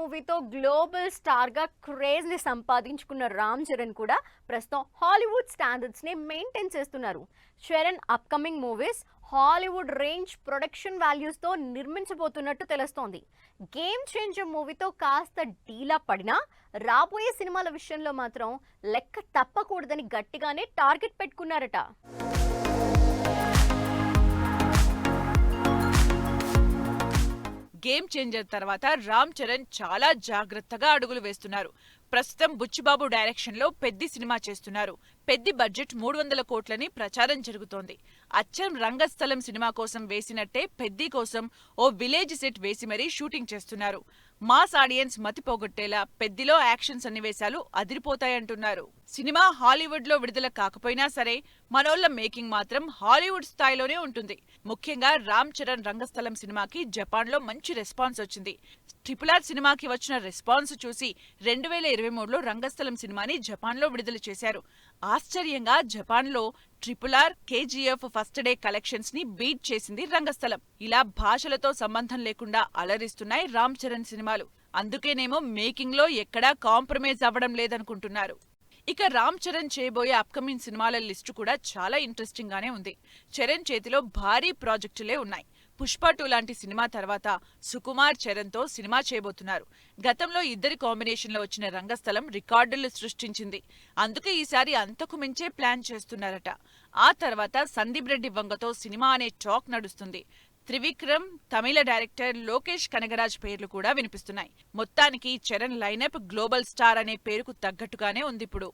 మూవీతో global star గా craze ని సంపాదించుకున్న రామ్ చరణ్ కూడా ప్రస్తుతం హాలీవుడ్ స్టాండర్డ్స్ ని మెయింటైన్ చేస్తున్నారు. Charan upcoming movies Hollywood range production values తో నిర్మించబోతున్నట్టు తెలుస్తోంది. గేమ్ చేంజర్ మూవీతో కాస్త డీలా పడినా రాబోయే సినిమాల విషయంలో మాత్రం లెక్క తప్పకూడదని గట్టిగానే టార్గెట్ పెట్టుకున్నారట. గేమ్ చేంజర్ తర్వాత రామ్ చరణ్ చాలా జాగ్రత్తగా అడుగులు వేస్తున్నారు. ప్రస్తుతం బుచ్చిబాబు డైరెక్షన్ లో పెద్ది సినిమా చేస్తున్నారు. పెద్ది బడ్జెట్ 300 కోట్లని ప్రచారం జరుగుతోంది. అచ్చం రంగస్థలం సినిమా కోసం వేసినట్టే పెద్ది కోసం ఓ విలేజ్ సెట్ వేసి మరీ షూటింగ్ చేస్తున్నారు. మాస్ ఆడియన్స్ మతిపోగొట్టేలా పెద్దిలో యాక్షన్ సన్నివేశాలు అదిరిపోతాయంటున్నారు. సినిమా హాలీవుడ్ లో విడుదల కాకపోయినా సరే మనోళ్ల మేకింగ్ మాత్రం హాలీవుడ్ స్థాయిలోనే ఉంటుంది. ముఖ్యంగా రామ్ చరణ్ రంగస్థలం సినిమాకి జపాన్ లో మంచి రెస్పాన్స్ వచ్చింది. RRR సినిమాకి వచ్చిన రెస్పాన్స్ చూసి 2023లో రంగస్థలం సినిమాని జపాన్ లో విడుదల చేశారు. ఆశ్చర్యంగా జపాన్ లో RRR, KGF first day collections ని బీట్ చేసింది రంగస్థలం. ఇలా భాషలతో సంబంధం లేకుండా అలరిస్తున్నాయి రామ్ చరణ్ సినిమాలు. అందుకేనేమో మేకింగ్ లో ఎక్కడా కాంప్రమైజ్ అవ్వడం లేదనుకుంటున్నారు. ఇక రామ్ చరణ్ చేయబోయే అప్కమింగ్ సినిమాల లిస్టు కూడా చాలా ఇంట్రెస్టింగ్ గానే ఉంది. చరణ్ చేతిలో భారీ ప్రాజెక్టులే ఉన్నాయి. పుష్ప 2 లాంటి సినిమా తర్వాత సుకుమార్ చరణ్ తో సినిమా చేయబోతున్నారు. గతంలో ఇద్దరి కాంబినేషన్లో వచ్చిన రంగస్థలం రికార్డులు సృష్టించింది. అందుకే ఈసారి అంతకు మించే ప్లాన్ చేస్తున్నారట. ఆ తర్వాత సందీప్ రెడ్డి వంగతో సినిమా అనే టాక్ నడుస్తుంది. త్రివిక్రమ్, తమిళ డైరెక్టర్ లోకేష్ కనగరాజ్ పేర్లు కూడా వినిపిస్తున్నాయి. మొత్తానికి చరణ్ లైనప్ గ్లోబల్ స్టార్ అనే పేరుకు తగ్గట్టుగానే ఉందిప్పుడు.